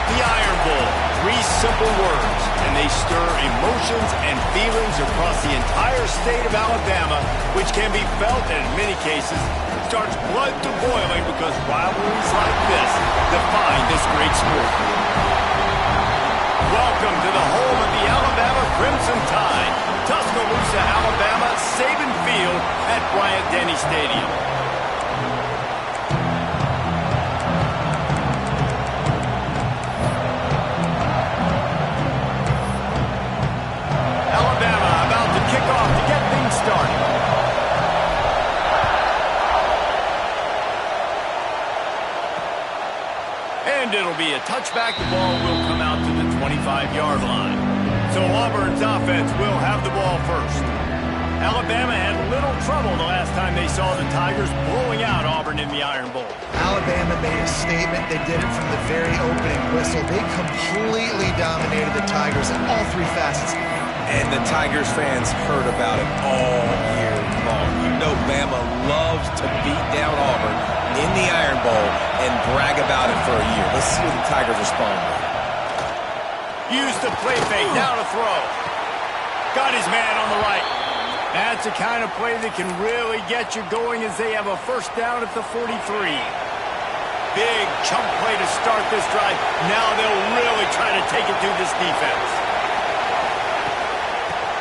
The Iron Bowl, 3 simple words, and they stir emotions and feelings across the entire state of Alabama, which can be felt and in many cases starts blood to boiling because rivalries like this define this great sport. Welcome to the home of the Alabama Crimson Tide, Tuscaloosa, Alabama, Saban Field at Bryant-Denny Stadium. Alabama about to kick off to get things started. And it'll be a touchback. The ball will come out to the 25-yard line. So Auburn's offense will have the ball first. Alabama had little trouble the last time they saw the Tigers blowing out Auburn in the Iron Bowl. Alabama made a statement. They did it from the very opening whistle. They completely dominated the Tigers in all 3 facets. And the Tigers fans heard about it all year long. You know Bama loves to beat down Auburn in the Iron Bowl and brag about it for a year. Let's see what the Tigers respond with. Use the play fake, now to throw. Got his man on the right. That's the kind of play that can really get you going as they have a first down at the 43. Big chunk play to start this drive. Now they'll really try to take it through this defense.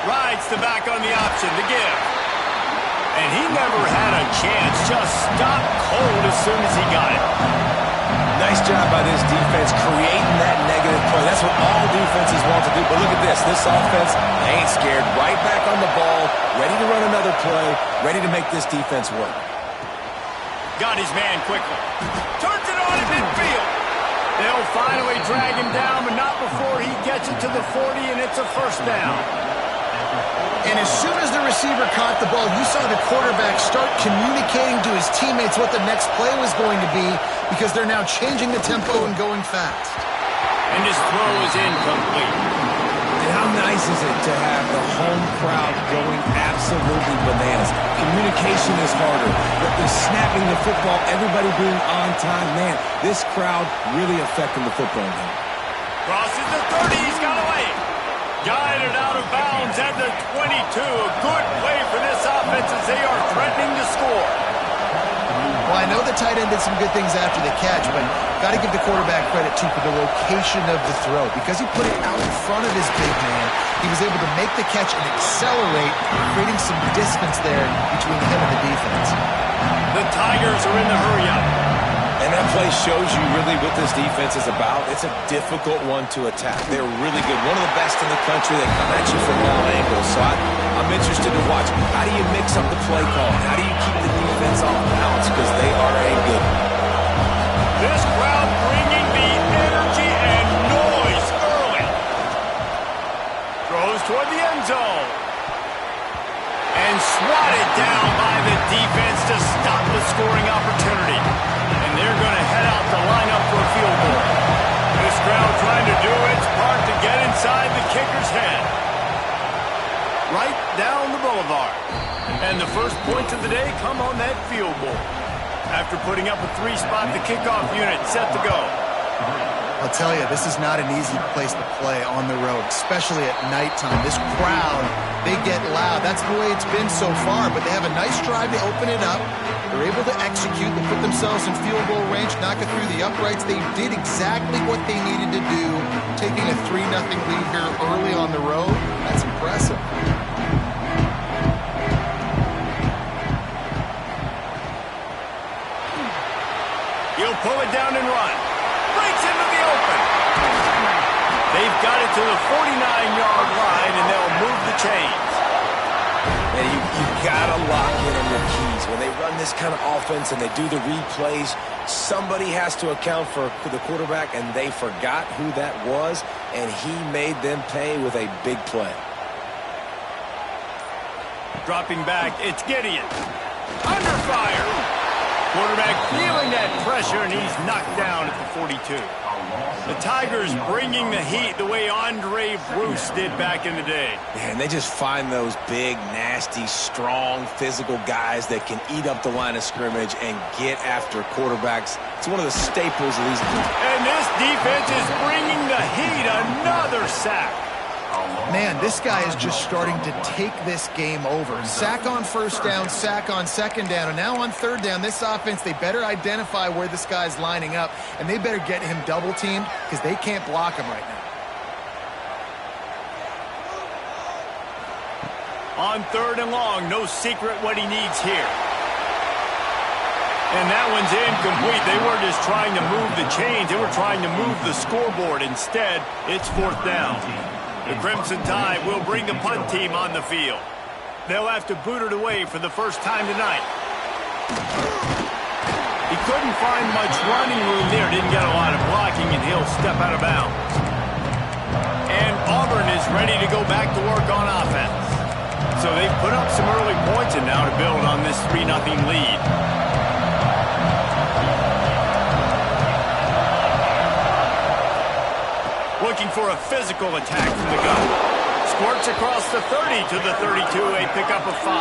Rides the back on the option, the give. And he never had a chance, just stopped cold as soon as he got it. Nice job by this defense creating that negative play. That's what all defenses want to do. But look at this. This offense, they ain't scared. Right back on the ball, ready to run another play, ready to make this defense work. Got his man quickly. Turns it on at midfield. They'll finally drag him down, but not before he gets it to the 40, and it's a first down. And as soon as the receiver caught the ball, you saw the quarterback start communicating to his teammates what the next play was going to be because they're now changing the tempo and going fast. And his throw is incomplete. And how nice is it to have the home crowd going absolutely bananas? Communication is harder, but the snapping the football, everybody being on time, man, this crowd really affecting the football game. Crosses the 30, he's got away. Guided out of bounds at the 22. A good play for this offense as they are threatening to score. Well, I know the tight end did some good things after the catch, but got to give the quarterback credit, too, for the location of the throw. Because he put it out in front of his big man, he was able to make the catch and accelerate, creating some distance there between him and the defense. The Tigers are in the hurry-up. And that play shows you really what this defense is about. It's a difficult one to attack. They're really good. One of the best in the country. They come at you from all angles. So I'm interested to watch. How do you mix up the play call? How do you keep the defense off balance? Because they are a good one. This crowd bringing the energy and noise early. Throws toward the end zone. And swatted down by the defense to stop the scoring opportunity. And they're going to head out to line up for a field goal. This crowd trying to do its part to get inside the kicker's head. Right down the boulevard. And the first points of the day come on that field goal. After putting up a 3-spot, the kickoff unit set to go. I'll tell you, this is not an easy place to play on the road, especially at nighttime. This crowd, they get loud. That's the way it's been so far, but they have a nice drive to open it up. They're able to execute. They put themselves in field goal range, knock it through the uprights. They did exactly what they needed to do, taking a 3-0 lead here early on the road. That's impressive. He'll pull it down and run. Breaks into the open. They've got it to the 49-yard line, and they'll move the chains. And you got to lock in on your keys. When they run this kind of offense and they do the replays, somebody has to account for the quarterback, and they forgot who that was, and he made them pay with a big play. Dropping back, it's Gideon. Under fire. Quarterback feeling that pressure, and he's knocked down at the 42. The Tigers bringing the heat the way Andre Bruce did back in the day. Man, they just find those big, nasty, strong, physical guys that can eat up the line of scrimmage and get after quarterbacks. It's one of the staples of these. And this defense is bringing the heat. Another sack. Man, this guy is just starting to take this game over. Sack on first down, sack on second down, and now on third down, this offense, they better identify where this guy's lining up, and they better get him double-teamed because they can't block him right now. On third and long, no secret what he needs here. And that one's incomplete. They weren't just trying to move the chains. They were trying to move the scoreboard. Instead, it's fourth down. The Crimson Tide will bring the punt team on the field. They'll have to boot it away for the first time tonight. He couldn't find much running room there. Didn't get a lot of blocking, and he'll step out of bounds. And Auburn is ready to go back to work on offense. So they've put up some early points and now to build on this 3-0 lead. Looking for a physical attack from the gun. Squirts across the 30 to the 32, a pickup of 5.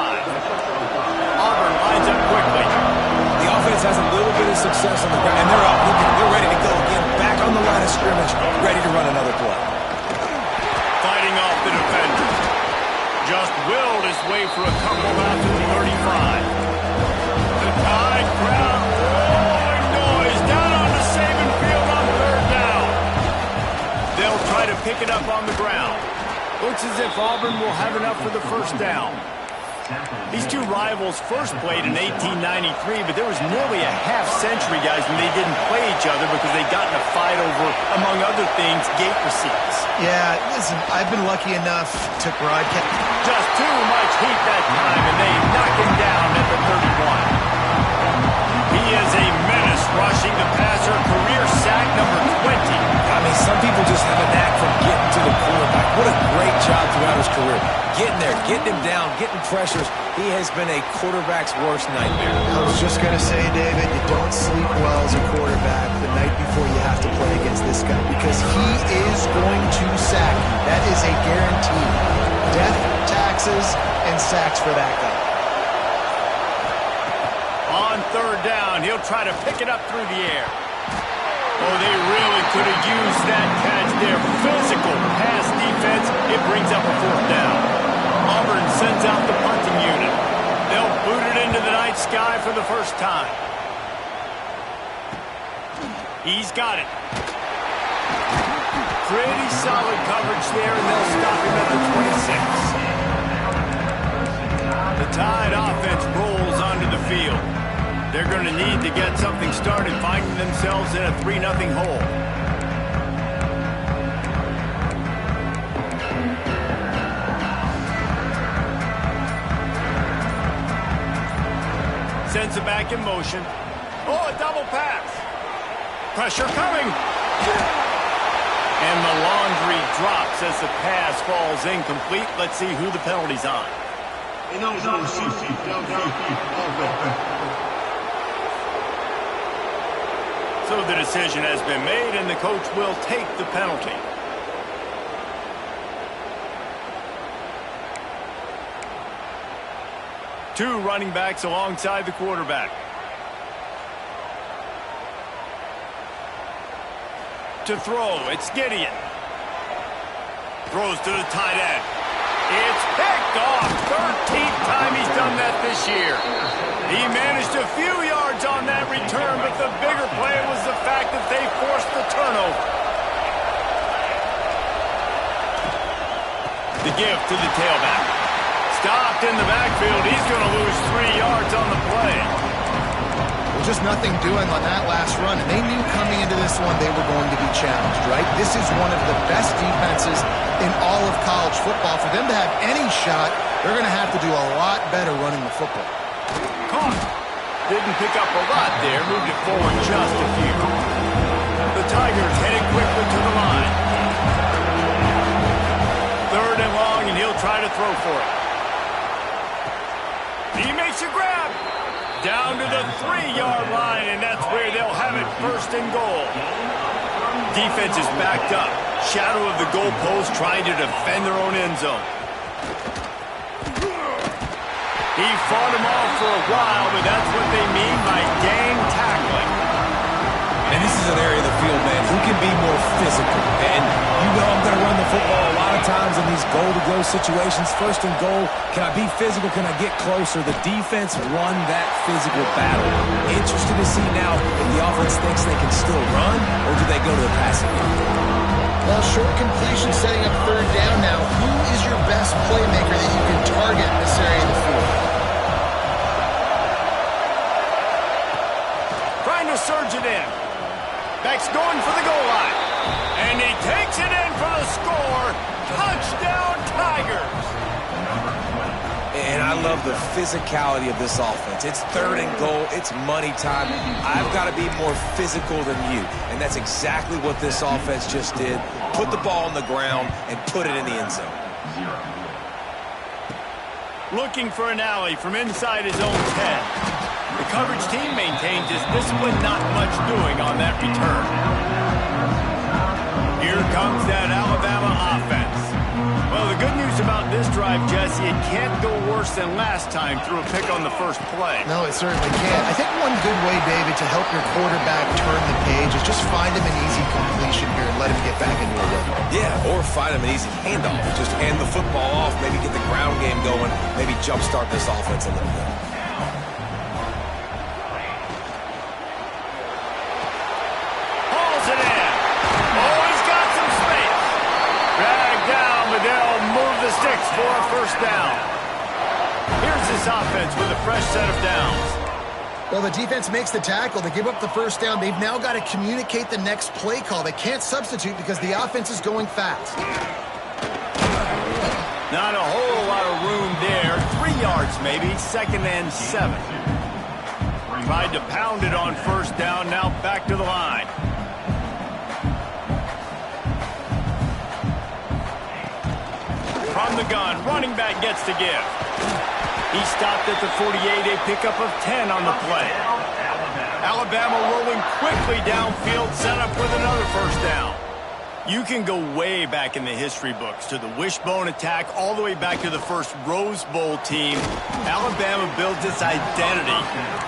Auburn lines up quickly. The offense has a little bit of success on the ground, and they're up. They're ready to go again. Back on the line of scrimmage, ready to run another play. Fighting off the defender. Just willed his way for a couple out to the 35. The Tide crowd rolling noise down on the Saban field on third down. They'll try to pick it up on the ground. Looks as if Auburn will have enough for the first down. These two rivals first played in 1893, but there was nearly a half-century, guys, when they didn't play each other because they got in a fight over, among other things, gate receipts. Yeah, listen, I've been lucky enough to broadcast. Just too much heat that time, and they knock him down at the 31. He is a menace rushing the passer, career sack number 20. I mean, some people just have a knack for getting to the quarterback. What a great job throughout his career. Getting there, getting him down, getting pressures. He has been a quarterback's worst nightmare. I was just going to say, David, you don't sleep well as a quarterback the night before you have to play against this guy because he is going to sack you. That is a guarantee. Death, taxes, and sacks for that guy. On third down, he'll try to pick it up through the air. Oh, they really could have used that catch there. Physical pass defense. It brings up a fourth down. Auburn sends out the punting unit. They'll boot it into the night sky for the first time. He's got it. Pretty solid coverage there, and they'll stop him at the 26. The Tide offense rolls onto the field. They're going to need to get something started, finding themselves in a 3-0 hole. Sends it back in motion. Oh, a double pass. Pressure coming. And the laundry drops as the pass falls incomplete. Let's see who the penalty's on. So the decision has been made, and the coach will take the penalty. Two running backs alongside the quarterback. To throw, it's Gideon. Throws to the tight end. It's picked off. 13th time he's done that this year. He managed a few yards on that return, but the bigger play was the fact that they forced the turnover. The give to the tailback. Stopped in the backfield. He's going to lose 3 yards on the play. Well, just nothing doing on that last run, and they knew coming into this one they were going to be challenged, right? This is one of the best defenses in all of college football. For them to have any shot, they're going to have to do a lot better running the football. Caught. Didn't pick up a lot there. Moved it forward just a few. The Tigers headed quickly to the line. Third and long, and he'll try to throw for it. He makes a grab. Down to the 3-yard line, and that's where they'll have it first and goal. Defense is backed up. Shadow of the goalpost trying to defend their own end zone. He fought him off for a while, but that's what they mean by gang tackling. And this is an area of the field, man, who can be more physical. And you know I'm going to run the football a lot of times in these goal-to-go situations. First and goal, can I be physical? Can I get closer? The defense won that physical battle. Interested to see now if the offense thinks they can still run, or do they go to the passing game? Well, short completion setting up third down now. Who is your best playmaker that you can target in this area of the field? Trying to surge it in. Beck's going for the goal line. And he takes it in for the score. Touchdown, Tigers. And I love the physicality of this offense. It's third and goal. It's money time. I've got to be more physical than you. And that's exactly what this offense just did. Put the ball on the ground and put it in the end zone. Looking for an alley from inside his own 10. The coverage team maintains his discipline, not much doing on that return. Here comes that Alabama offense. Well, the good news about this drive, Jesse, it can't go worse than last time through a pick on the first play. No, it certainly can't. I think one good way, David, to help your quarterback turn the page is just find him an easy completion here and let him get back into a rhythm. Yeah, or find him an easy handoff. Just hand the football off, maybe get the ground game going, maybe jumpstart this offense a little bit. Sticks for a first down. Here's this offense with a fresh set of downs. Well, the defense makes the tackle. They give up the first down. They've now got to communicate the next play call. They can't substitute because the offense is going fast. Not a whole lot of room there. 3 yards maybe. Second and 7. Tried to pound it on first down. Now back to the line. From the gun, running back gets to give. He stopped at the 48, a pickup of 10 on the play. Alabama rolling quickly downfield, set up with another first down. You can go way back in the history books to the wishbone attack, all the way back to the first Rose Bowl team. Alabama builds its identity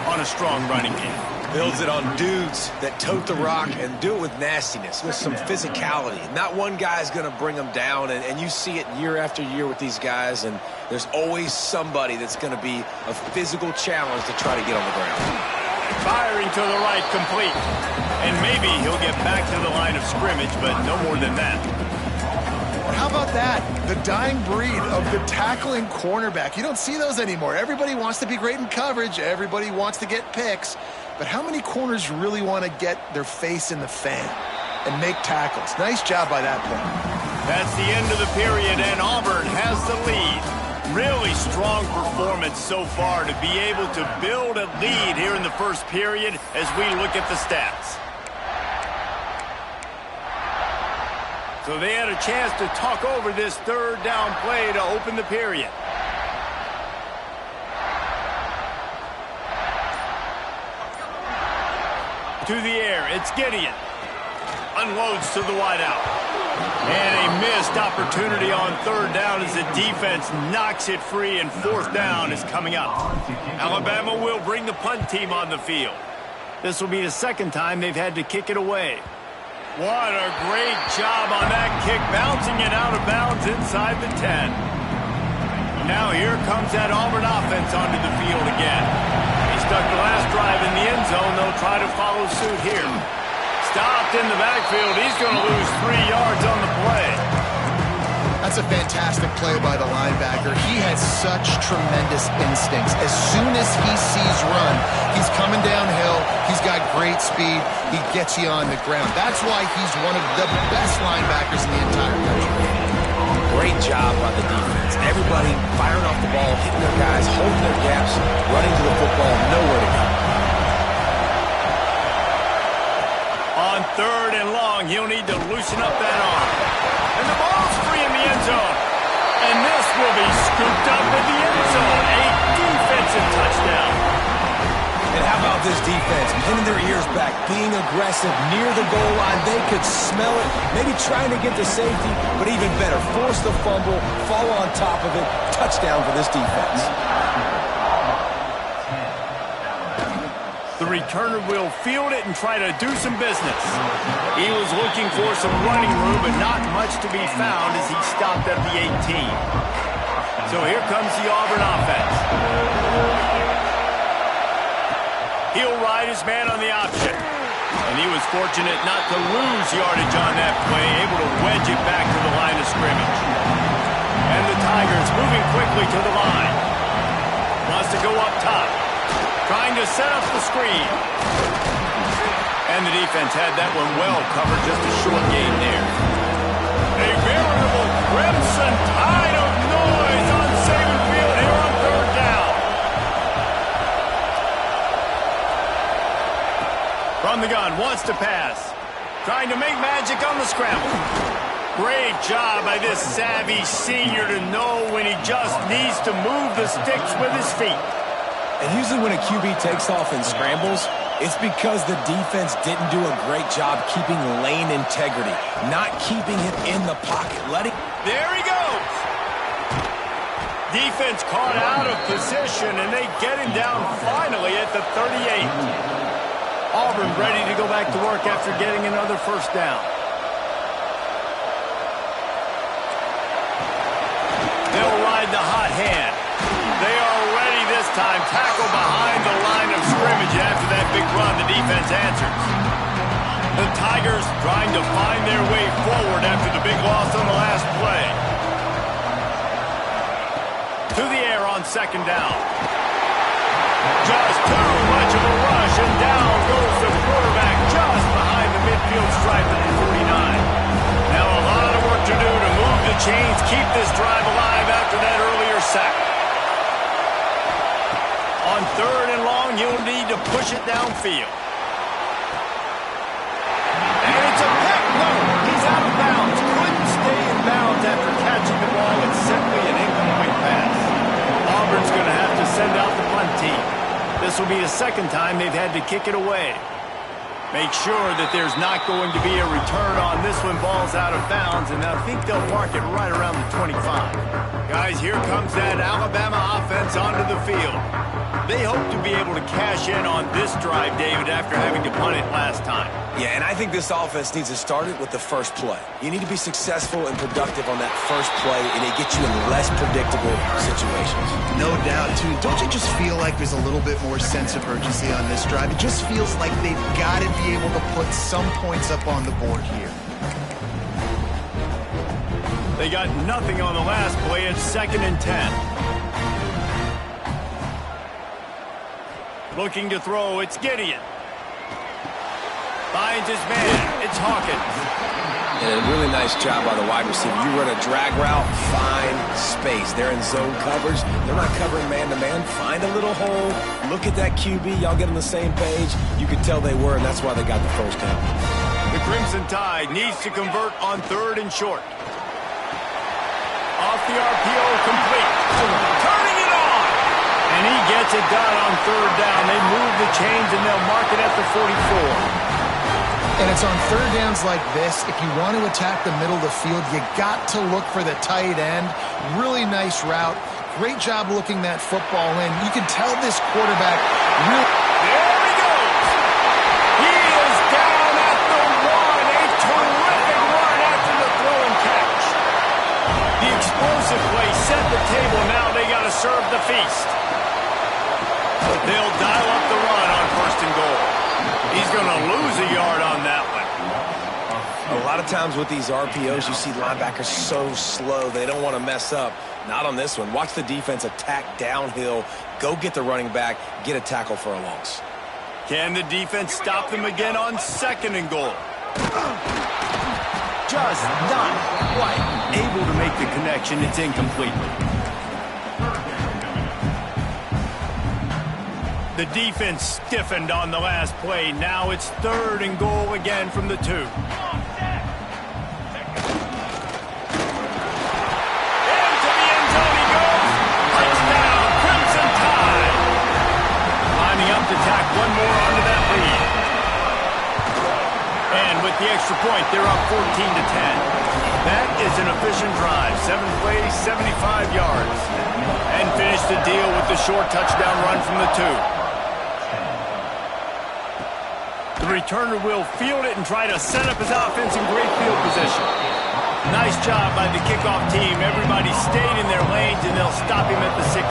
on a strong running game. Builds it on dudes that tote the rock and do it with nastiness, with some physicality. Not one guy's going to bring them down, and you see it year after year with these guys, and there's always somebody that's going to be a physical challenge to try to get on the ground. Firing to the right, complete. And maybe he'll get back to the line of scrimmage, but no more than that. How about that? The dying breed of the tackling cornerback. You don't see those anymore. Everybody wants to be great in coverage. Everybody wants to get picks. But how many corners really want to get their face in the fan and make tackles? Nice job by that play. That's the end of the period, and Auburn has the lead. Really strong performance so far to be able to build a lead here in the first period as we look at the stats. So they had a chance to talk over this third down play to open the period. To the air, it's Gideon. Unloads to the wideout. And a missed opportunity on third down as the defense knocks it free, and fourth down is coming up. Alabama will bring the punt team on the field. This will be the second time they've had to kick it away. What a great job on that kick, bouncing it out of bounds inside the 10. Now here comes that Auburn offense onto the field again. He stuck the last drive in the end zone. They'll try to follow suit here. Stopped in the backfield. He's going to lose 3 yards on the play. That's a fantastic play by the linebacker. He has such tremendous instincts. As soon as he sees run, he's coming downhill. He's got great speed. He gets you on the ground. That's why he's one of the best linebackers in the entire country. Great job by the defense. Everybody firing off the ball, hitting their guys, holding their gaps, running to the football, nowhere to go. On third and long, he'll need to loosen up that arm. And the ball's free in the end zone. And this will be scooped up in the end zone. A defensive touchdown. And how about this defense? Pinning their ears back, being aggressive near the goal line. They could smell it, maybe trying to get to safety, but even better, force the fumble, fall on top of it. Touchdown for this defense. The returner will field it and try to do some business. He was looking for some running room, but not much to be found as he stopped at the 18. So here comes the Auburn offense. He'll ride his man on the option. And he was fortunate not to lose yardage on that play, able to wedge it back to the line of scrimmage. And the Tigers moving quickly to the line. Wants to go up top. Trying to set up the screen. And the defense had that one well covered, just a short gain there. A veritable crimson tide of noise on Saban Field here on third down. From the gun, wants to pass. Trying to make magic on the scramble. Great job by this savvy senior to know when he just needs to move the sticks with his feet. And usually when a QB takes off and scrambles, it's because the defense didn't do a great job keeping lane integrity, not keeping him in the pocket, There he goes! Defense caught out of position, and they get him down finally at the 38. Auburn ready to go back to work after getting another first down. They'll ride the hot hand. They are ready this time. Tackle behind the line of scrimmage. After that big run, the defense answers. The Tigers trying to find their way forward after the big loss on the last play. To the air on second down. Just too much of a rush, and down goes the quarterback just behind the midfield stripe at the 49. Now a lot of work to do to move the chains, keep this drive alive after that earlier sack. On third and long, you'll need to push it downfield. And it's a pick. No, he's out of bounds. Couldn't stay in bounds after catching the ball. It's simply an incomplete pass. Auburn's going to have to send out the punt team. This will be the second time they've had to kick it away. Make sure that there's not going to be a return on this when ball's out of bounds, and I think they'll mark it right around the 25. Guys, here comes that Alabama offense onto the field. They hope to be able to cash in on this drive, David, after having to punt it last time. Yeah, and I think this offense needs to start it with the first play. You need to be successful and productive on that first play, and it gets you in less predictable situations. No doubt, too. Don't you just feel like there's a little bit more sense of urgency on this drive? It just feels like they've got to be able to put some points up on the board here. They got nothing on the last play. It's 2nd and 10. Looking to throw, it's Gideon. Finds his man, it's Hawkins. And a really nice job by the wide receiver. You run a drag route, find space. They're in zone coverage. They're not covering man-to-man. Find a little hole. Look at that QB. Y'all get on the same page. You could tell they were, and that's why they got the first down. The Crimson Tide needs to convert on third and short. Off the RPO, complete. Turning it on. And he gets it done on third down. They move the chains, and they'll mark it at the 44. And it's on third downs like this. If you want to attack the middle of the field, you got to look for the tight end. Really nice route. Great job looking that football in. You can tell this quarterback really... There he goes. He is down at the 1. A terrific run after the throw and catch. The explosive play set the table. Now they got to serve the feast. They'll dial up the run on first and goal. He's going to lose a yard on that one. A lot of times with these RPOs, you see linebackers so slow, they don't want to mess up. Not on this one. Watch the defense attack downhill, go get the running back, get a tackle for a loss. Can the defense stop them again on 2nd and goal? Just not quite able to make the connection. It's incomplete. The defense stiffened on the last play. Now it's 3rd and goal again from the 2. Into the end zone he goes. Touchdown, Crimson Tide. Lining up to tackle to 10. That is an efficient drive. 7 plays, 75 yards. And finish the deal with the short touchdown run from the 2. The returner will field it and try to set up his offense in great field position. Nice job by the kickoff team. Everybody stayed in their lanes, and they'll stop him at the 16.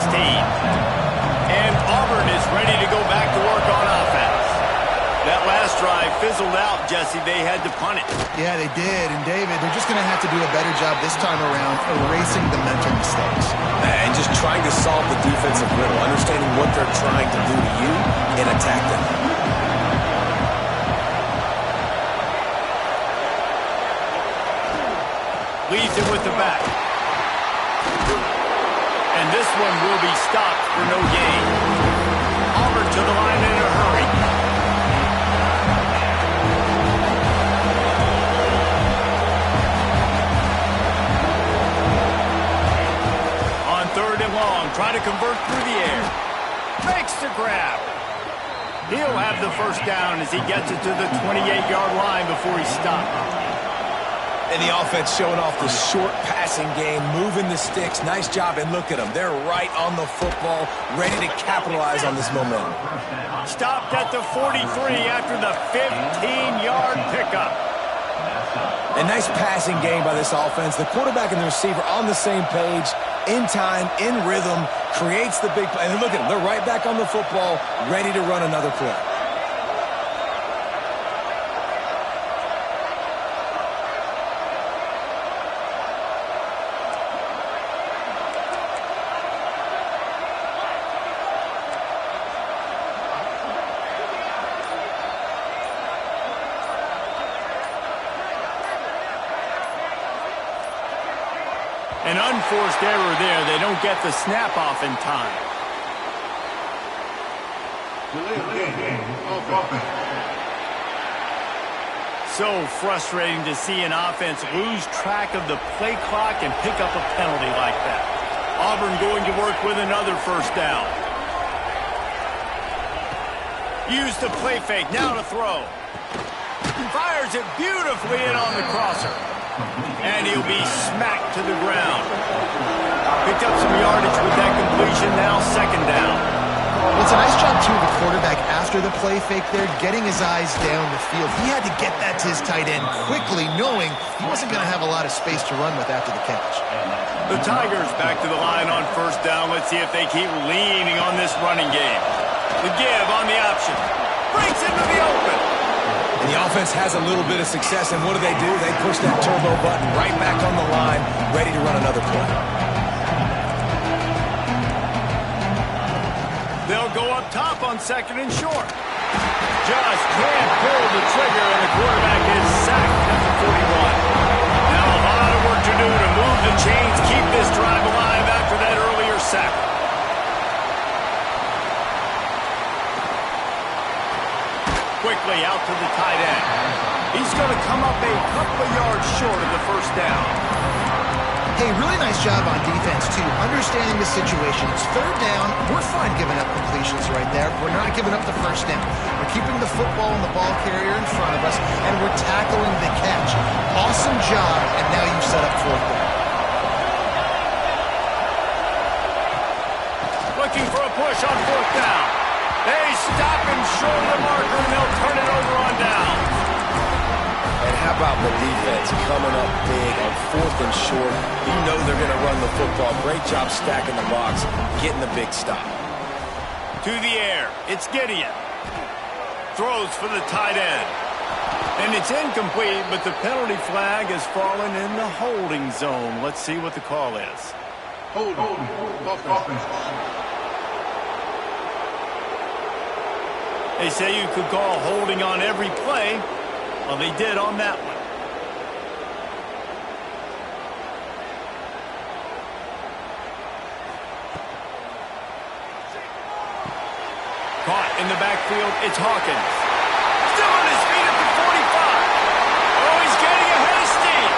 And Auburn is ready to go back to work on offense. That last drive fizzled out, Jesse. They had to punt it. Yeah, they did. And, David, they're just going to have to do a better job this time around erasing the mental mistakes. And just trying to solve the defensive riddle, understanding what they're trying to do to you and attack them. Leads it with the back. And this one will be stopped for no gain. Auburn to the line in a hurry. On 3rd and long, try to convert through the air. Makes the grab. He'll have the first down as he gets it to the 28-yard line before he stopped. And the offense showing off the short passing game, moving the sticks. Nice job, and look at them. They're right on the football, ready to capitalize on this momentum. Stopped at the 43 after the 15-yard pickup. A nice passing game by this offense. The quarterback and the receiver on the same page, in time, in rhythm, creates the big play. And look at them. They're right back on the football, ready to run another play. An unforced error there. They don't get the snap off in time. So frustrating to see an offense lose track of the play clock and pick up a penalty like that. Auburn going to work with another first down. Use the play fake. Now to throw. Fires it beautifully in on the crosser. And he'll be smacked to the ground. Picked up some yardage with that completion. Now 2nd down. Well, it's a nice job, too, of the quarterback after the play fake there, getting his eyes down the field. He had to get that to his tight end quickly, knowing he wasn't going to have a lot of space to run with after the catch. The Tigers back to the line on 1st down. Let's see if they keep leaning on this running game. The give on the option. Breaks into the open. And the offense has a little bit of success, and what do? They push that turbo button right back on the line, ready to run another play. They'll go up top on 2nd and short. Just can't pull the trigger, and the quarterback is sacked at the 41. Now a lot of work to do to move the chains, keep this drive alive after that earlier sack. Quickly out to the tight end. He's going to come up a couple of yards short of the first down. Hey, really nice job on defense, too, understanding the situation. It's 3rd down. We're fine giving up completions right there. We're not giving up the first down. We're keeping the football and the ball carrier in front of us, and we're tackling the catch. Awesome job, and now you've set up 4th down. Looking for a push on 4th down. They stop him short of the marker, and they'll turn it over on down. And how about the defense coming up big on 4th and short? You know they're going to run the football. Great job stacking the box, getting the big stop. To the air. It's Gideon. Throws for the tight end. And it's incomplete, but the penalty flag has fallen in the holding zone. Let's see what the call is. Holding. They say you could call holding on every play. Well, they did on that one. Caught in the backfield, it's Hawkins. Still on his feet at the 45. Oh, he's getting ahead of steam.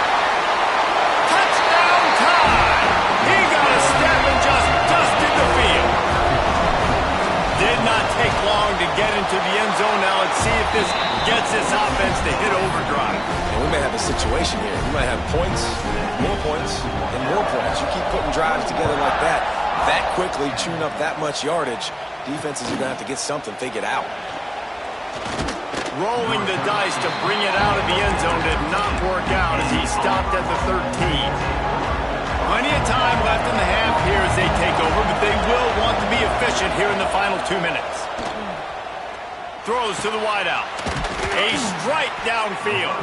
Touchdown time. He got a step and just dusted the field. Did not take long to get into the end zone. Now let's see if this gets this offense to hit overdrive. And we may have a situation here. You might have points, and more points. You keep putting drives together like that quickly, chewing up that much yardage, defenses are going to have to get something figured out. Rolling the dice to bring it out of the end zone did not work out as he stopped at the 13. Plenty of time left in the half here as they take over, but they will want to be efficient here in the final 2 minutes. Throws to the wideout. A strike downfield.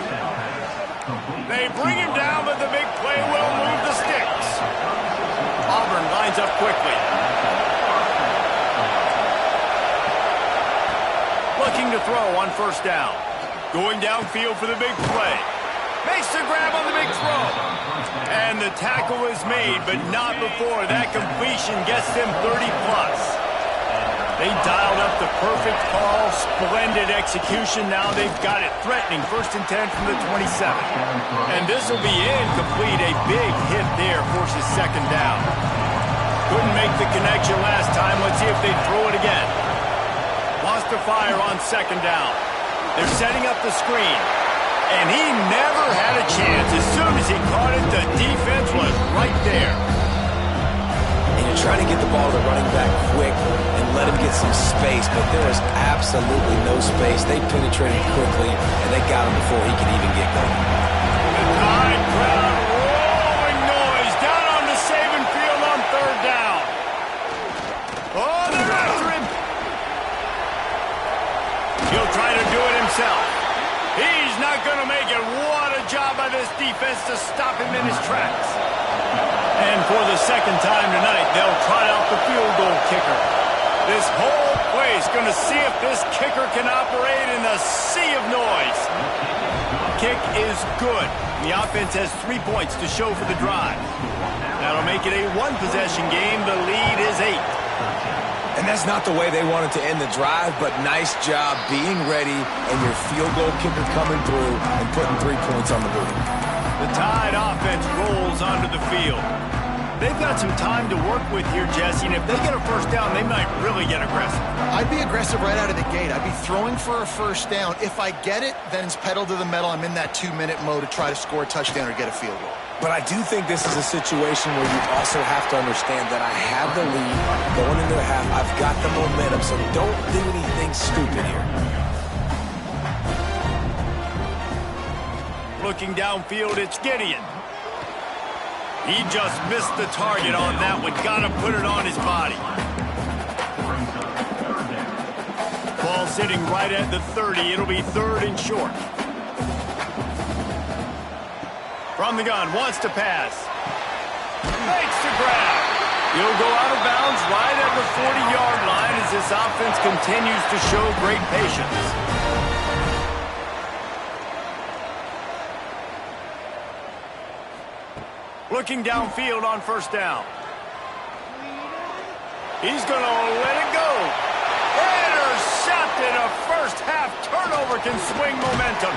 They bring him down, but the big play will move the sticks. Auburn lines up quickly. Looking to throw on first down. Going downfield for the big play. Makes the grab on the big throw. And the tackle is made, but not before that completion gets them 30-plus. They dialed up the perfect call. Splendid execution. Now they've got it. Threatening 1st and 10 from the 27. And this will be incomplete. A big hit there forces 2nd down. Couldn't make the connection last time. Let's see if they throw it again. Lost to fire on 2nd down. They're setting up the screen. And he never had a chance. As soon as he caught it, the defense was right there. And you're trying to get the ball to the running back quick and let him get some space, but there was absolutely no space. They penetrated quickly, and they got him before he could even get going. The Tide crowd roaring noise down on the Saban field on 3rd down. Oh, they're after him. He'll try to do it himself. He's not going to make it. What a job by this defense to stop him in his tracks. And for the 2nd time tonight, they'll try out the field goal kicker. This whole place going to see if this kicker can operate in the sea of noise. Kick is good. The offense has 3 points to show for the drive. That'll make it a 1-possession game. The lead is 8. And that's not the way they wanted to end the drive, but nice job being ready and your field goal kicker coming through and putting 3 points on the board. The Tide offense rolls onto the field. They've got some time to work with here, Jesse, and if they get a 1st down, they might really get aggressive. I'd be aggressive right out of the gate. I'd be throwing for a 1st down. If I get it, then it's pedal to the metal. I'm in that 2-minute mode to try to score a touchdown or get a field goal. But I do think this is a situation where you also have to understand that I have the lead going into the half. I've got the momentum, so don't do anything stupid here. Looking downfield, it's Gideon. He just missed the target on that one. Got to put it on his body. Ball sitting right at the 30. It'll be 3rd and short. From the gun, wants to pass. Makes the grab. He'll go out of bounds right at the 40-yard line as this offense continues to show great patience. Looking downfield on 1st down. He's going to let it go. Intercepted. A first-half turnover can swing momentum.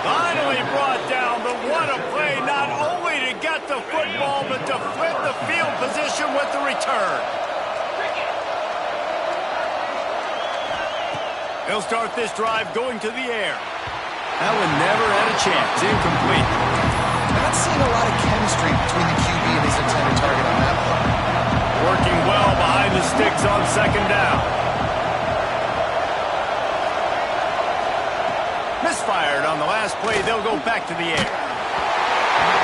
Finally brought down, but what a play, not only to get the football, but to flip the field position with the return. They'll start this drive going to the air. That one never had a chance. Incomplete. Not seeing a lot of chemistry between the QB and his intended target on that play. Working well behind the sticks on 2nd down. Misfired on the last play. They'll go back to the air.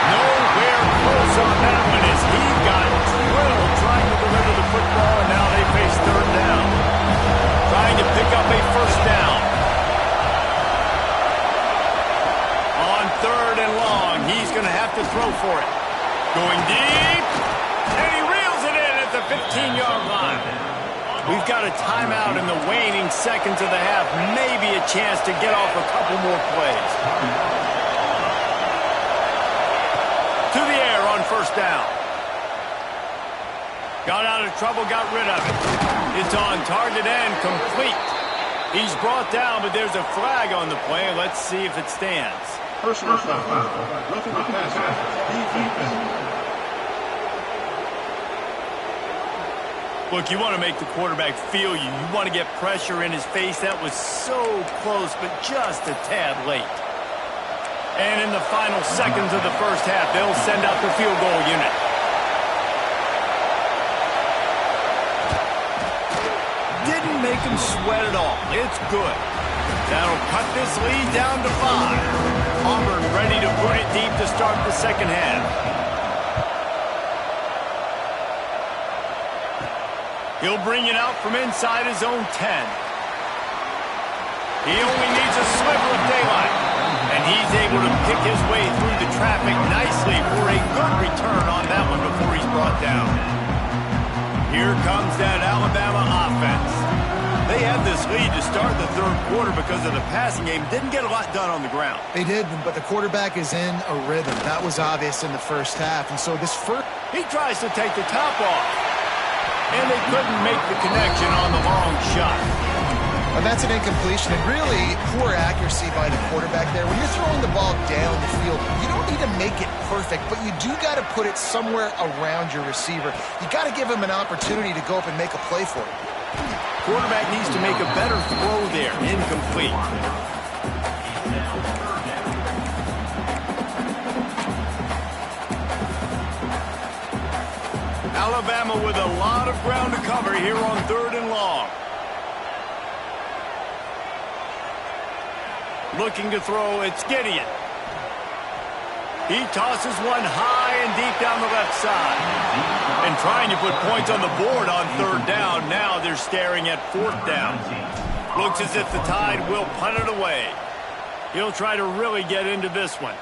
Nowhere close on that one as he got drilled trying to deliver the football, and now they face 3rd down. Trying to pick up a 1st down. On 3rd and long, he's going to have to throw for it. Going deep, and he reels it in at the 15-yard line. We've got a timeout in the waning seconds of the half. Maybe a chance to get off a couple more plays. To the air on 1st down. Got out of trouble, got rid of it. It's on target and complete. He's brought down, but there's a flag on the play. Let's see if it stands. Personal foul. Roughing the passer. Defense. Look, you want to make the quarterback feel you. You want to get pressure in his face. That was so close, but just a tad late. And in the final seconds of the first half, they'll send out the field goal unit. Didn't make him sweat at all. It's good. That'll cut this lead down to 5. Auburn ready to boot it deep to start the second half. He'll bring it out from inside his own 10. He only needs a sliver of daylight. And he's able to pick his way through the traffic nicely for a good return on that one before he's brought down. Here comes that Alabama offense. They had this lead to start the third quarter because of the passing game. Didn't get a lot done on the ground. They did, but the quarterback is in a rhythm. That was obvious in the first half. And so this first... He tries to take the top off. And they couldn't make the connection on the long shot. And that's an incompletion, and really poor accuracy by the quarterback there. When you're throwing the ball down the field, you don't need to make it perfect, but you do got to put it somewhere around your receiver. You got to give him an opportunity to go up and make a play for it. Quarterback needs to make a better throw there. Incomplete. Alabama with a lot of ground to cover here on 3rd and long. Looking to throw, it's Gideon. He tosses one high and deep down the left side. And trying to put points on the board on 3rd down. Now they're staring at 4th down. Looks as if the Tide will punt it away. He'll try to really get into this one.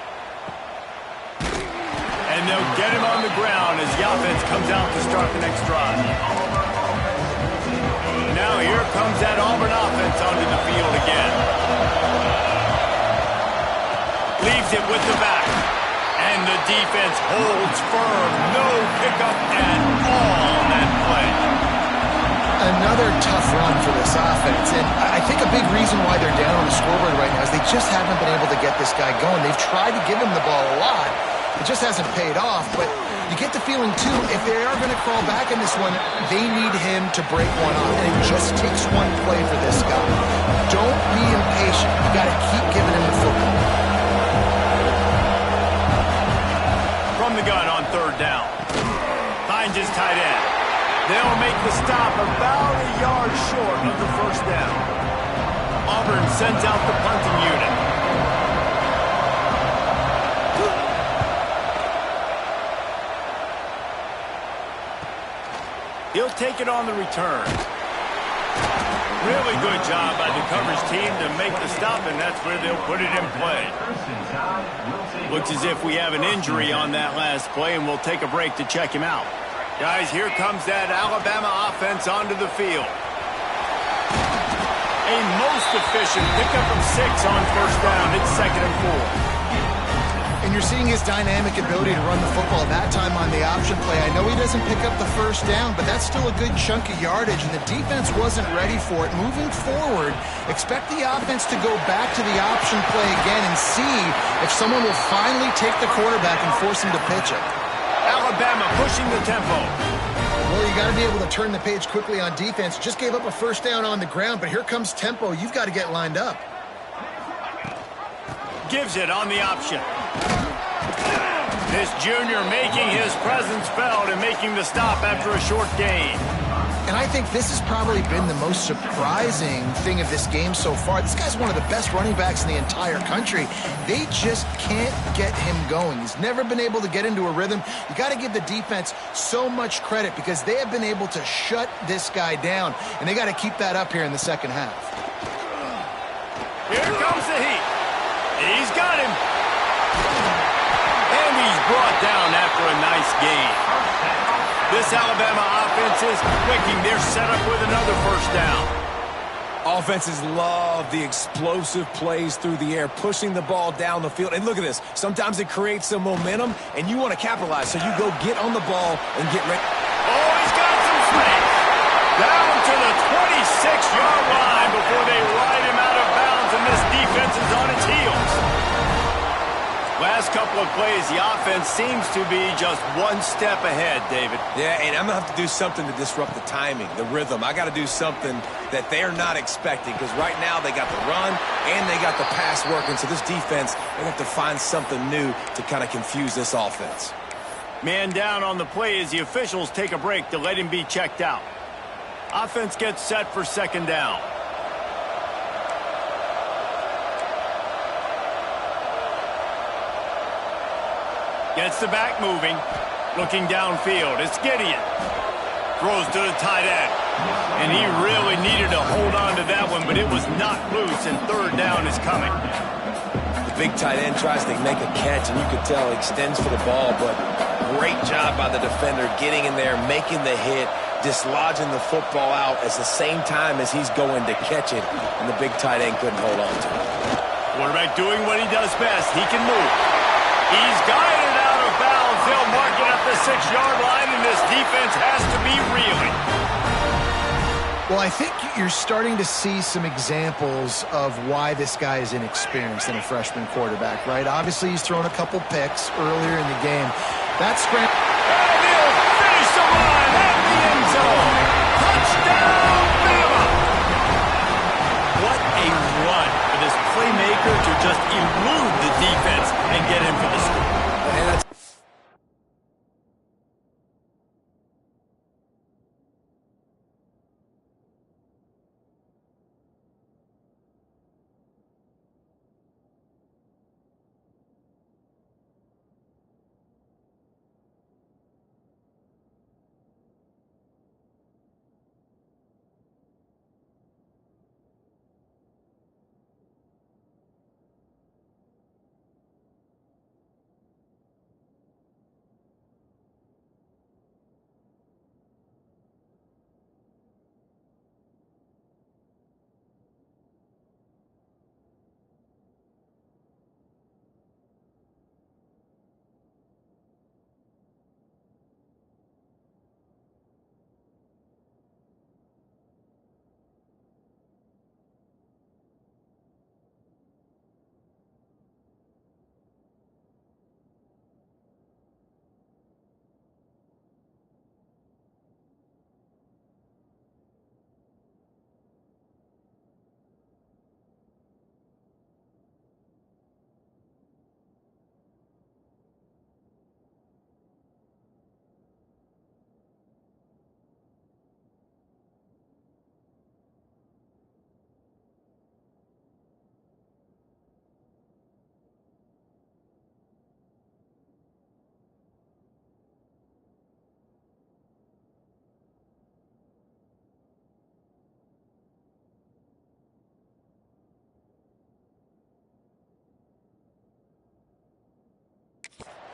And they'll get him on the ground as the offense comes out to start the next drive. Now here comes that Auburn offense onto the field again. Leaves it with the back. And the defense holds firm. No pickup at all on that play. Another tough run for this offense. And I think a big reason why they're down on the scoreboard right now is they just haven't been able to get this guy going. They've tried to give him the ball a lot. It just hasn't paid off. But you get the feeling, too, if they are going to crawl back in this one, they need him to break one off. And it just takes one play for this guy. Don't be impatient. You got to keep giving him the football. From the gun on 3rd down. Finds his tight end. They'll make the stop about a yard short of the 1st down. Auburn sends out the punting unit. He'll take it on the return. Really good job by the coverage team to make the stop, and that's where they'll put it in play. Looks as if we have an injury on that last play, and we'll take a break to check him out. Guys, here comes that Alabama offense onto the field. A most efficient pickup of 6 on 1st down. It's 2nd and 4. And you're seeing his dynamic ability to run the football that time on the option play. I know he doesn't pick up the 1st down, but that's still a good chunk of yardage, and the defense wasn't ready for it. Moving forward, expect the offense to go back to the option play again and see if someone will finally take the quarterback and force him to pitch it. Alabama pushing the tempo. Well, you got to be able to turn the page quickly on defense. Just gave up a 1st down on the ground, but here comes tempo. You've got to get lined up. Gives it on the option. This junior making his presence felt and making the stop after a short gain. And I think this has probably been the most surprising thing of this game so far. This guy's one of the best running backs in the entire country. They just can't get him going. He's never been able to get into a rhythm. You got to give the defense so much credit because they have been able to shut this guy down, and they got to keep that up here in the second half. Here comes the heat. He's got him. And he's brought down after a nice gain. This Alabama offense is clicking. They're set up with another 1st down. Offenses love the explosive plays through the air, pushing the ball down the field. And look at this. Sometimes it creates some momentum, and you want to capitalize. So you go get on the ball and get ready. Oh, he's got some space. Down to the 26-yard line before they ride him out of bounds, and this defense is on its heels. Last couple of plays, the offense seems to be just one step ahead, David. Yeah, and I'm going to have to do something to disrupt the timing, the rhythm. I got to do something that they're not expecting, because right now they got the run and they got the pass working. So this defense, they have to find something new to kind of confuse this offense. Man down on the play as the officials take a break to let him be checked out. Offense gets set for second down. Gets the back moving. Looking downfield. It's Gideon. Throws to the tight end. And he really needed to hold on to that one, but it was not loose, and third down is coming. The big tight end tries to make a catch, and you could tell he extends for the ball, but great job by the defender getting in there, making the hit, dislodging the football out at the same time as he's going to catch it, and the big tight end couldn't hold on to it. Quarterback doing what he does best. He can move. He's guided out of bounds. They'll mark it at the 6-yard line, and this defense has to be reeling. Well, I think you're starting to see some examples of why this guy is inexperienced in a freshman quarterback, right? Obviously, he's thrown a couple picks earlier in the game. That scramble. And he'll finish the line at the end zone. Touchdown, Bama! What a run for this playmaker to just elude the defense and get in for the score. And that's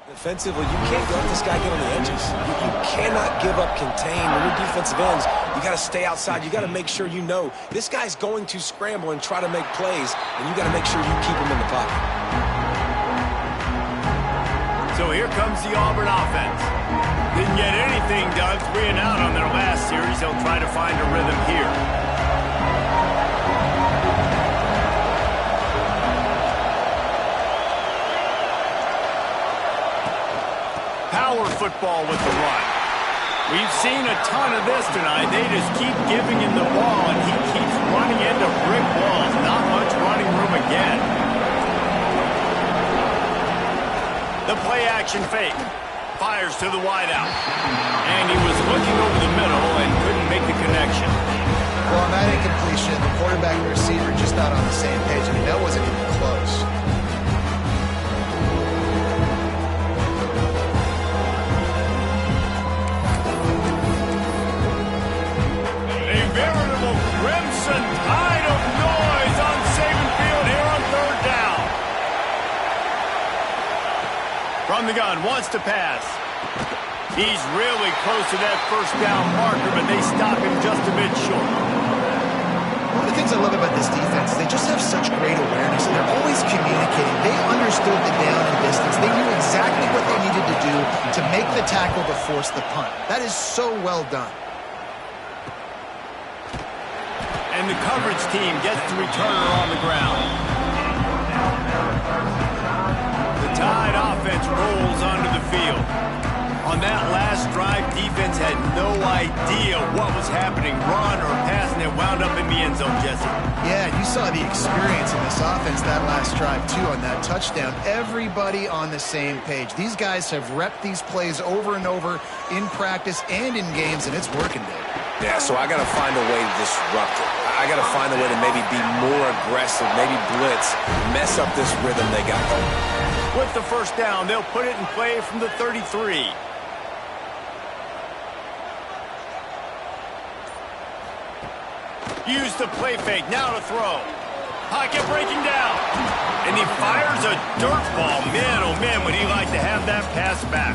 defensively, you can't let this guy get on the edges. You cannot give up contain. When you're defensive ends, you got to stay outside. You got to make sure you know this guy's going to scramble and try to make plays, and you got to make sure you keep him in the pocket. So here comes the Auburn offense. Didn't get anything done, 3 and out on their last series. They'll try to find a rhythm here. Power football with the run. We've seen a ton of this tonight. They just keep giving him the ball, and he keeps running into brick walls. Not much running room again. The play-action fake. Fires to the wideout. And he was looking over the middle and couldn't make the connection. Well, on that incompletion, the quarterback and receiver just not on the same page. I mean, that wasn't even close. Crimson tide of noise on Saban Field here on third down. From the gun, wants to pass. He's really close to that first down marker, but they stop him just a bit short. One of the things I love about this defense, they just have such great awareness, and they're always communicating. They understood the down and distance. They knew exactly what they needed to do to make the tackle to force the punt. That is so well done. And the coverage team gets the returner on the ground. The Tide offense rolls onto the field. On that last drive, defense had no idea what was happening, run or pass, and it wound up in the end zone, Jesse. Yeah, you saw the experience in this offense that last drive, too, on that touchdown. Everybody on the same page. These guys have repped these plays over and over in practice and in games, and it's working, Dave. Yeah, so I got to find a way to disrupt it. I got to find a way to maybe be more aggressive, maybe blitz, mess up this rhythm they got going. With the first down, they'll put it in play from the 33. Use the play fake, now to throw. Pocket breaking down. And he fires a dirt ball. Man, oh man, would he like to have that pass back.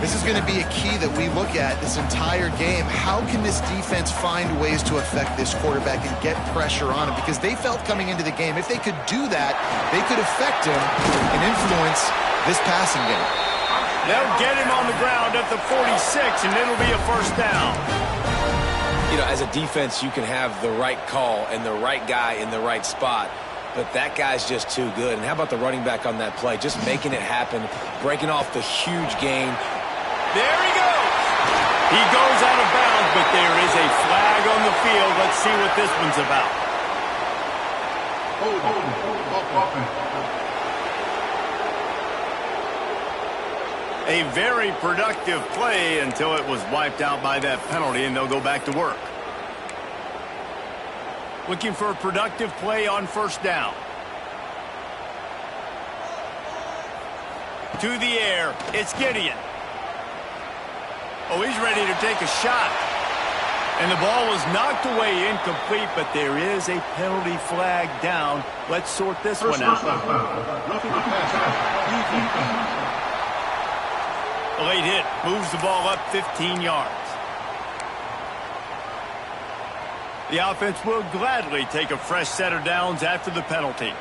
This is going to be a key that we look at this entire game. How can this defense find ways to affect this quarterback and get pressure on him? Because they felt coming into the game, if they could do that, they could affect him and influence this passing game. They'll get him on the ground at the 46, and it'll be a first down. You know, as a defense, you can have the right call and the right guy in the right spot, but that guy's just too good. And how about the running back on that play? Just making it happen, breaking off the huge gain. There he goes. He goes out of bounds, but there is a flag on the field. Let's see what this one's about. A very productive play until it was wiped out by that penalty, and they'll go back to work. Looking for a productive play on first down. To the air, it's Gideon. Oh, he's ready to take a shot. And the ball was knocked away incomplete, but there is a penalty flag down. Let's sort this one out. A late hit moves the ball up 15 yards. The offense will gladly take a fresh set of downs after the penalty.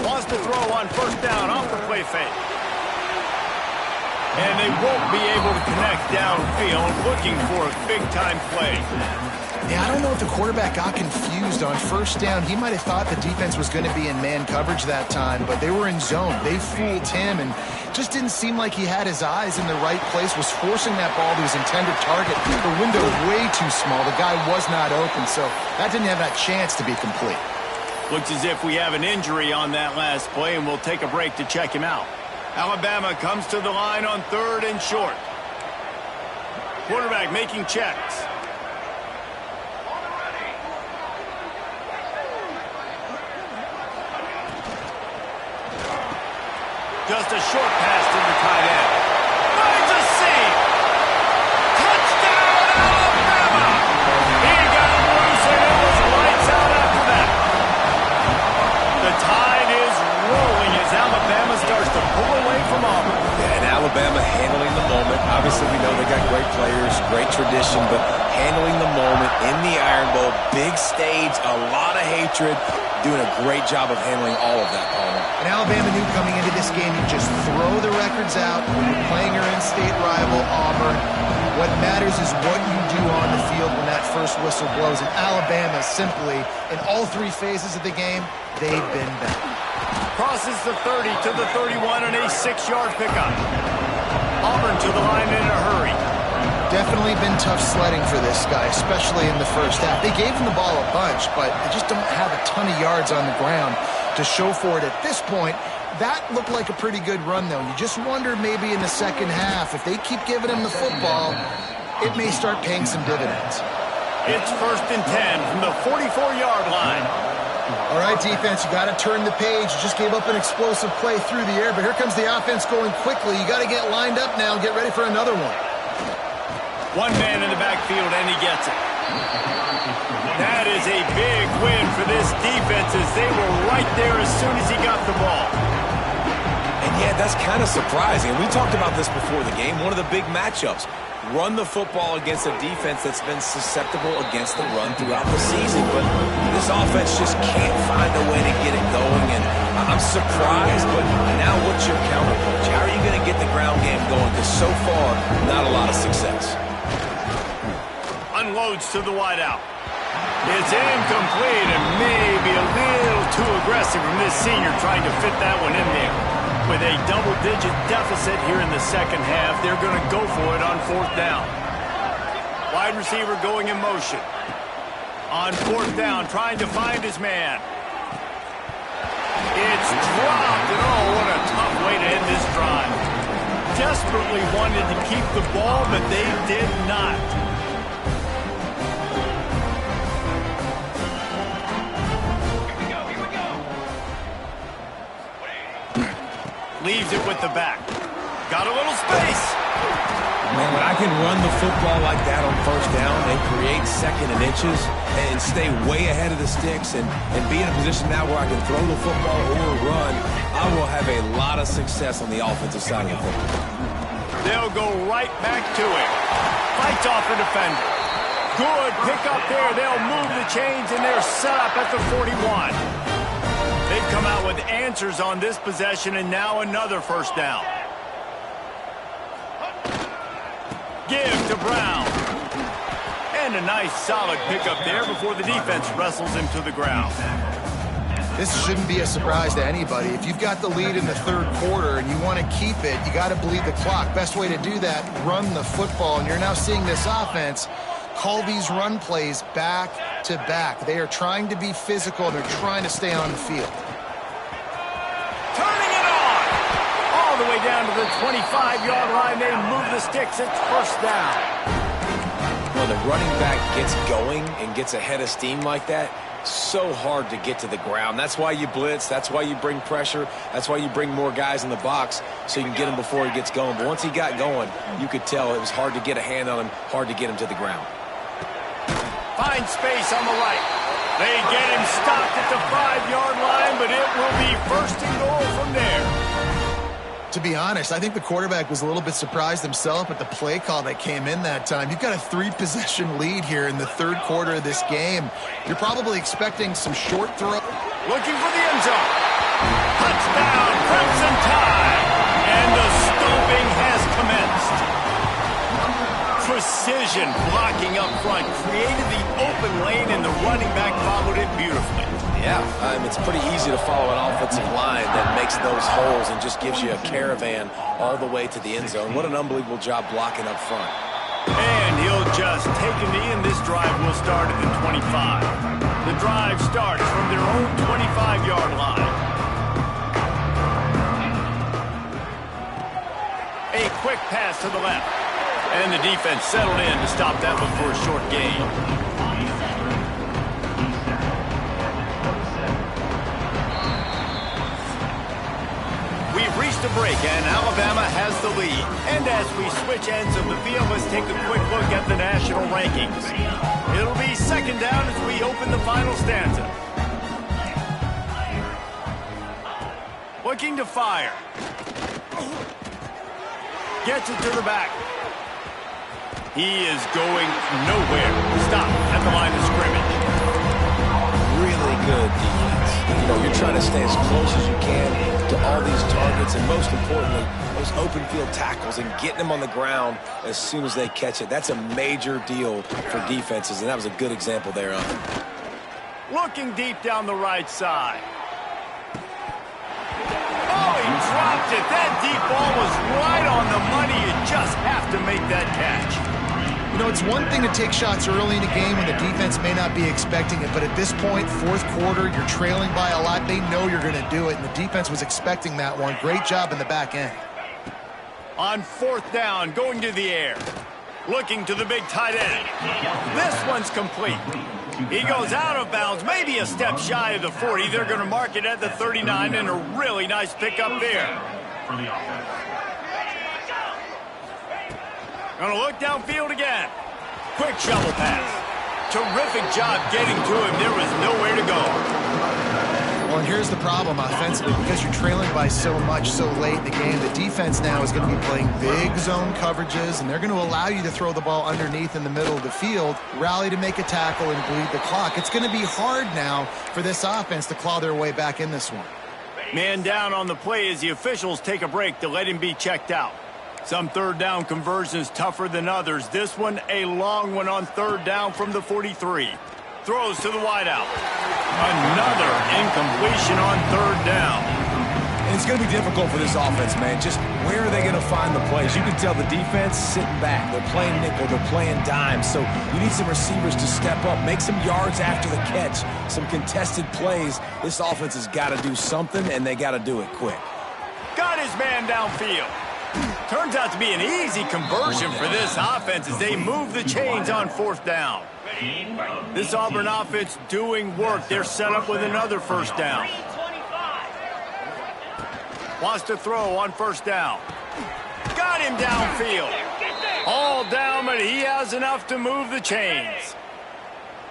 Wants to throw on first down off the play fake. And they won't be able to connect downfield, looking for a big-time play. Yeah, I don't know if the quarterback got confused on first down. He might have thought the defense was going to be in man coverage that time, but they were in zone. They fooled him, and just didn't seem like he had his eyes in the right place, was forcing that ball to his intended target. The window way too small. The guy was not open, so that didn't have that chance to be complete. Looks as if we have an injury on that last play, and we'll take a break to check him out. Alabama comes to the line on 3rd and short. Quarterback making checks. Just a short pass to the tight end. Finds a seam. Touchdown, Alabama! He got loose, and it was lights out after that. The tide is rolling as Alabama starts to pull away from Auburn. Yeah, and Alabama handling the moment. Obviously, we know they got great players, great tradition, but handling the moment in the Iron Bowl, big stage, a lot of hatred, doing a great job of handling all of that, Palmer. And Alabama knew coming into this game, you just throw the records out when you're playing your in-state rival, Auburn. What matters is what you do on the field when that first whistle blows. And Alabama simply, in all 3 phases of the game, they've been better. Crosses the 30 to the 31 on a 6-yard pickup. Auburn to the line in a hurry. Definitely been tough sledding for this guy, especially in the first half. They gave him the ball a bunch, but they just don't have a ton of yards on the ground to show for it at this point. That looked like a pretty good run, though. You just wonder maybe in the second half, if they keep giving him the football, it may start paying some dividends. It's 1st and 10 from the 44-yard line. All right, defense, you got to turn the page. You just gave up an explosive play through the air, but here comes the offense going quickly. You got to get lined up now and get ready for another one. One man in the backfield, and he gets it. That is a big win for this defense as they were right there as soon as he got the ball. And yeah, that's kind of surprising. We talked about this before the game. One of the big matchups. Run the football against a defense that's been susceptible against the run throughout the season. But this offense just can't find a way to get it going. And I'm surprised, but now what's your counterpunch? How are you going to get the ground game going? Because so far, not a lot of success. Unloads to the wideout. It's incomplete and maybe a little too aggressive from this senior trying to fit that one in there. With a double-digit deficit here in the second half, they're going to go for it on fourth down. Wide receiver going in motion. On fourth down, trying to find his man. It's dropped, and oh, what a tough way to end this drive. Desperately wanted to keep the ball, but they did not. Leaves it with the back. Got a little space. Man, when I can run the football like that on first down and create second and inches and stay way ahead of the sticks and be in a position now where I can throw the football or run, I will have a lot of success on the offensive side of the football. They'll go right back to it. Fights off the defender. Good pick up there. They'll move the chains, and they're set up at the 41. They've come out with answers on this possession, and now another first down. Give to Brown. And a nice solid pickup there before the defense wrestles him to the ground. This shouldn't be a surprise to anybody. If you've got the lead in the third quarter and you want to keep it, you got to bleed the clock. Best way to do that, run the football. And you're now seeing this offense call these run plays back to back. They are trying to be physical, and they're trying to stay on the field. Turning it on! All the way down to the 25-yard line. They move the sticks. It's first down. When the running back gets going and gets ahead of steam like that, so hard to get to the ground. That's why you blitz. That's why you bring pressure. That's why you bring more guys in the box so you can get him before he gets going. But once he got going, you could tell it was hard to get a hand on him, hard to get him to the ground. Find space on the right. They get him stopped at the 5-yard line, but it will be first and goal from there. To be honest, I think the quarterback was a little bit surprised himself at the play call that came in that time. You've got a 3-possession lead here in the third quarter of this game. You're probably expecting some short throw. Looking for the end zone. Touchdown, Crimson Tide. And the stomping has commenced. Precision blocking up front created the open lane, and the running back followed it beautifully. Yeah, it's pretty easy to follow an offensive line that makes those holes and just gives you a caravan all the way to the end zone. What an unbelievable job blocking up front. And he'll just take a knee, and this drive will start at the 25. The drive starts from their own 25-yard line. A quick pass to the left. And the defense settled in to stop that one for a short gain. We've reached a break, and Alabama has the lead. And as we switch ends of the field, let's take a quick look at the national rankings. It'll be second down as we open the final stanza. Looking to fire. Gets it to the back. He is going nowhere. Stop at the line of scrimmage. Really good defense. You know, you're trying to stay as close as you can to all these targets, and most importantly, those open field tackles and getting them on the ground as soon as they catch it. That's a major deal for defenses, and that was a good example there of it. Looking deep down the right side. Oh, he dropped it. That deep ball was right on the money. You just have to make that catch. You know, it's one thing to take shots early in a game when the defense may not be expecting it, but at this point, fourth quarter, you're trailing by a lot. They know you're going to do it, and the defense was expecting that one. Great job in the back end. On fourth down, going to the air. Looking to the big tight end. This one's complete. He goes out of bounds, maybe a step shy of the 40. They're going to mark it at the 39, and a really nice pickup there. Going to look downfield again. Quick shovel pass. Terrific job getting to him. There was nowhere to go. Well, and here's the problem offensively. Because you're trailing by so much so late in the game, the defense now is going to be playing big zone coverages, and they're going to allow you to throw the ball underneath in the middle of the field, rally to make a tackle, and bleed the clock. It's going to be hard now for this offense to claw their way back in this one. Man down on the play as the officials take a break to let him be checked out. Some third down conversions tougher than others. This one, a long one on third down from the 43. Throws to the wideout. Another incompletion on third down. And it's going to be difficult for this offense, man. Just where are they going to find the plays? You can tell the defense sitting back. They're playing nickel. They're playing dime. So you need some receivers to step up, make some yards after the catch, some contested plays. This offense has got to do something, and they got to do it quick. Got his man downfield. Turns out to be an easy conversion for this offense as they move the chains on fourth down. This Auburn offense doing work. They're set up with another first down. Wants to throw on first down. Got him downfield. All down, but he has enough to move the chains.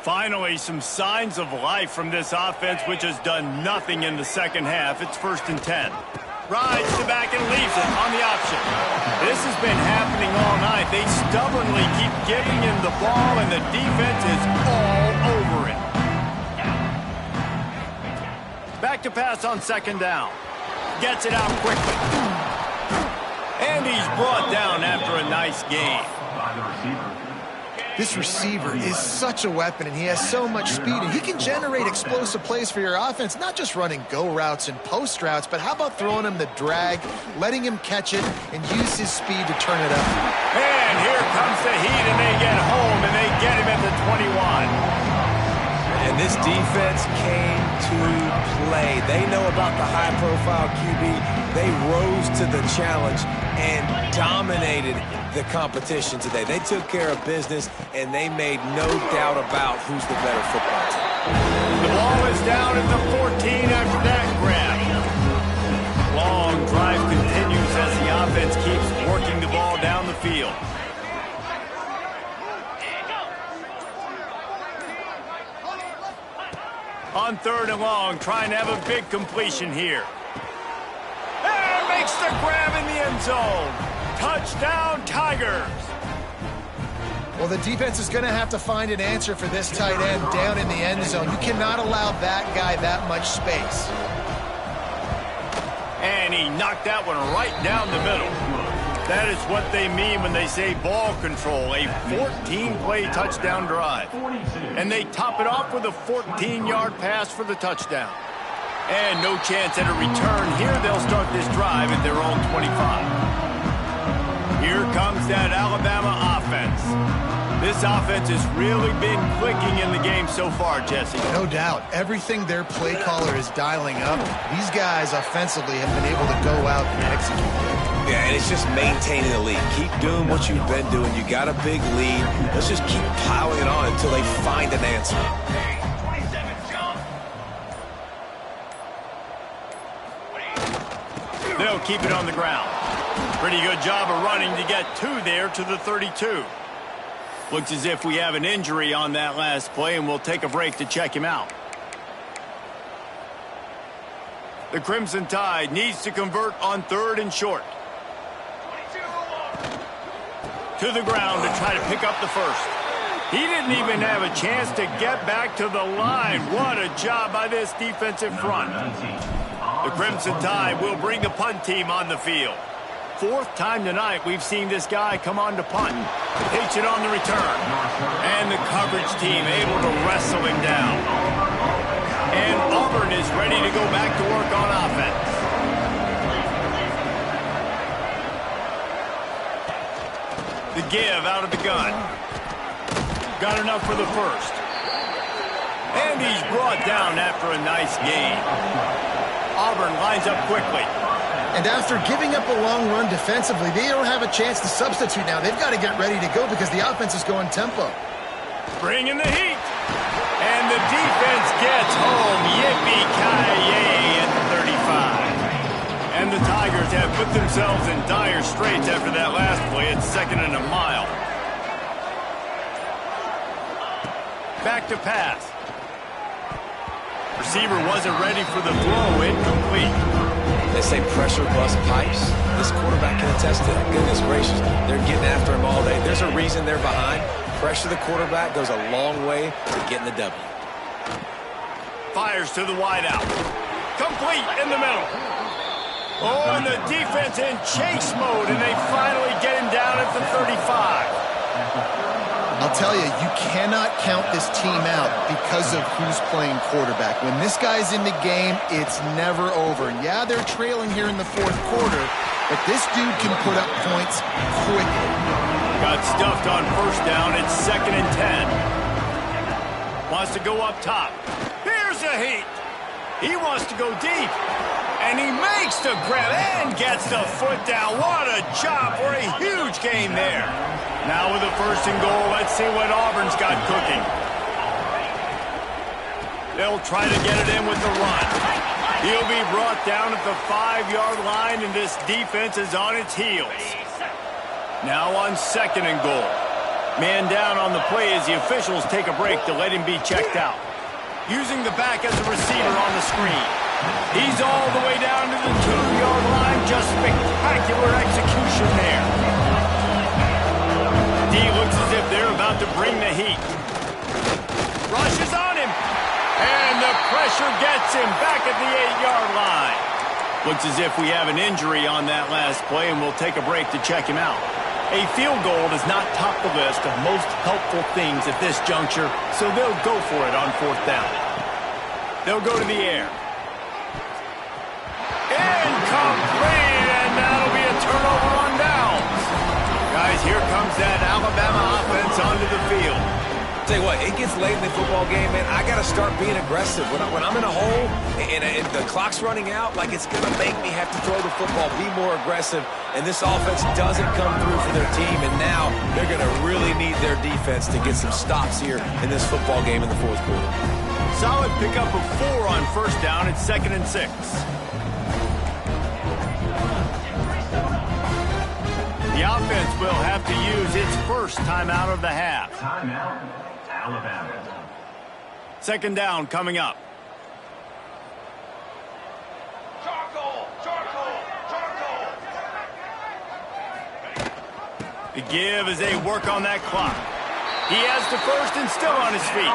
Finally, some signs of life from this offense, which has done nothing in the second half. It's 1st and 10. Rides to back and leaves it on the option. This has been happening all night. They stubbornly keep giving him the ball, and the defense is all over it. Back to pass on 2nd down. Gets it out quickly. And he's brought down after a nice gain. This receiver is such a weapon, and he has so much speed, and he can generate explosive plays for your offense, not just running go routes and post routes, but how about throwing him the drag, letting him catch it, and use his speed to turn it up. And here comes the heat, and they get home, and they get him at the 21. And this defense came to play. They know about the high-profile QB. They rose to the challenge and dominated the competition today. They took care of business, and they made no doubt about who's the better football team. The ball is down at the 14 after that grab. Long drive continues as the offense keeps working the ball down the field. On 3rd and long, trying to have a big completion here. And makes the grab in the end zone. Touchdown, Tigers. Well, the defense is going to have to find an answer for this tight end down in the end zone. You cannot allow that guy that much space. And he knocked that one right down the middle. That is what they mean when they say ball control, a 14-play touchdown drive. And they top it off with a 14-yard pass for the touchdown. And no chance at a return here. They'll start this drive at their own 25. Here comes that Alabama offense. This offense has really been clicking in the game so far, Jesse. No doubt. Everything their play caller is dialing up, these guys offensively have been able to go out and execute. Yeah, and it's just maintaining the lead. Keep doing what you've been doing. You got a big lead. Let's just keep piling it on until they find an answer. They'll keep it on the ground. Pretty good job of running to get 2 there to the 32. Looks as if we have an injury on that last play, and we'll take a break to check him out. The Crimson Tide needs to convert on 3rd and short. To the ground to try to pick up the first. He didn't even have a chance to get back to the line. What a job by this defensive front. The Crimson Tide will bring the punt team on the field. 4th time tonight we've seen this guy come on to punt. Takes it on the return. And the coverage team able to wrestle him down. And Auburn is ready to go back to work on offense. The give out of the gun. Got enough for the first. And he's brought down after a nice gain. Auburn lines up quickly. And after giving up a long run defensively, they don't have a chance to substitute now. They've got to get ready to go because the offense is going tempo. Bringing the heat. And the defense gets home. Yippee-ki-yay at the 35. And the Tigers have put themselves in dire straits after that last play. It's 2nd and a mile. Back to pass. Receiver wasn't ready for the throw. Incomplete. They say pressure bust pipes. This quarterback can attest to that. Goodness gracious. They're getting after him all day. There's a reason they're behind. Pressure the quarterback goes a long way to getting the W. Fires to the wideout. Complete in the middle. Oh, and the defense in chase mode, and they finally get him down at the 35. I'll tell you, you cannot count this team out because of who's playing quarterback. When this guy's in the game, it's never over. And yeah, they're trailing here in the fourth quarter, but this dude can put up points quickly. Got stuffed on first down. It's 2nd and 10. Wants to go up top. Here's a heat. He wants to go deep. And he makes the grab and gets the foot down. What a job for a huge gain there. Now with a 1st and goal, let's see what Auburn's got cooking. They'll try to get it in with the run. He'll be brought down at the 5-yard line, and this defense is on its heels. Now on 2nd and goal. Man down on the play as the officials take a break to let him be checked out. Using the back as a receiver on the screen. He's all the way down to the 2-yard line. Just spectacular execution there. D looks as if they're about to bring the heat. Rushes on him. And the pressure gets him back at the 8-yard line. Looks as if we have an injury on that last play, and we'll take a break to check him out. A field goal does not top the list of most helpful things at this juncture, so they'll go for it on 4th down. They'll go to the air. Incomplete, and that'll be a turnover on downs. Guys, here comes that Alabama offense onto the field. Tell you what, it gets late in the football game, man. I got to start being aggressive. When I'm in a hole and the clock's running out, like, it's going to make me have to throw the football, be more aggressive. And this offense doesn't come through for their team, and now they're going to really need their defense to get some stops here in this football game in the 4th quarter. Solid pickup of 4 on 1st down. It's 2nd and 6. The offense will have to use its first timeout of the half. Timeout, Alabama. 2nd down coming up. Charcoal, charcoal, charcoal. The give as they work on that clock. He has the 1st and still on his feet.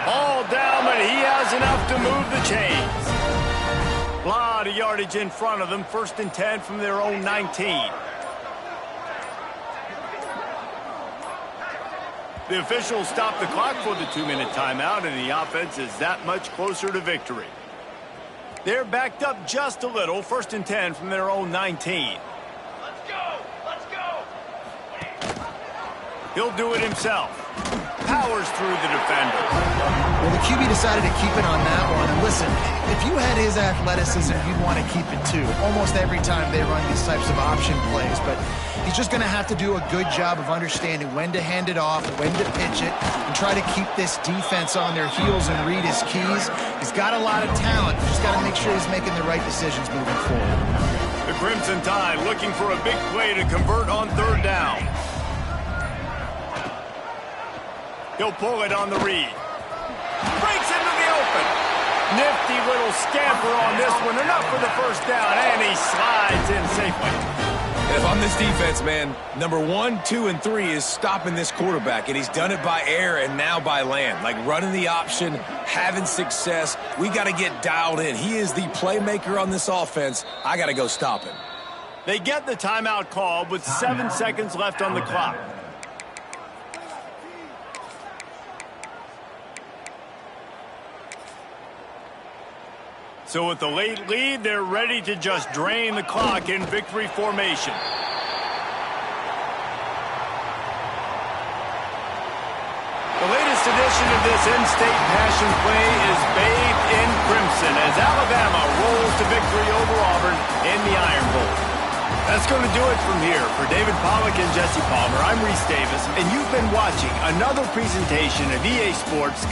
All down, but he has enough to move the chains. A lot of yardage in front of them. 1st and 10 from their own 19. The officials stop the clock for the 2-minute timeout, and the offense is that much closer to victory. They're backed up just a little. 1st and 10 from their own 19. Let's go, let's go. He'll do it himself. Powers through the defender. Well, the QB decided to keep it on that one. And listen, if you had his athleticism, you'd want to keep it too. Almost every time they run these types of option plays. But he's just going to have to do a good job of understanding when to hand it off, when to pitch it, and try to keep this defense on their heels and read his keys. He's got a lot of talent. He's just got to make sure he's making the right decisions moving forward. The Crimson Tide looking for a big play to convert on 3rd down. He'll pull it on the read. Breaks into the open. Nifty little scamper on this one. Enough for the 1st down, and he slides in safely. And if I'm this defense, man, number 1, 2, and 3 is stopping this quarterback, and he's done it by air and now by land. Like running the option, having success. We got to get dialed in. He is the playmaker on this offense. I got to go stop him. They get the timeout called with 7 seconds left on the clock. So with the late lead, they're ready to just drain the clock in victory formation. The latest edition of this in-state passion play is bathed in crimson as Alabama rolls to victory over Auburn in the Iron Bowl. That's going to do it from here. For David Pollack and Jesse Palmer, I'm Reese Davis, and you've been watching another presentation of EA Sports.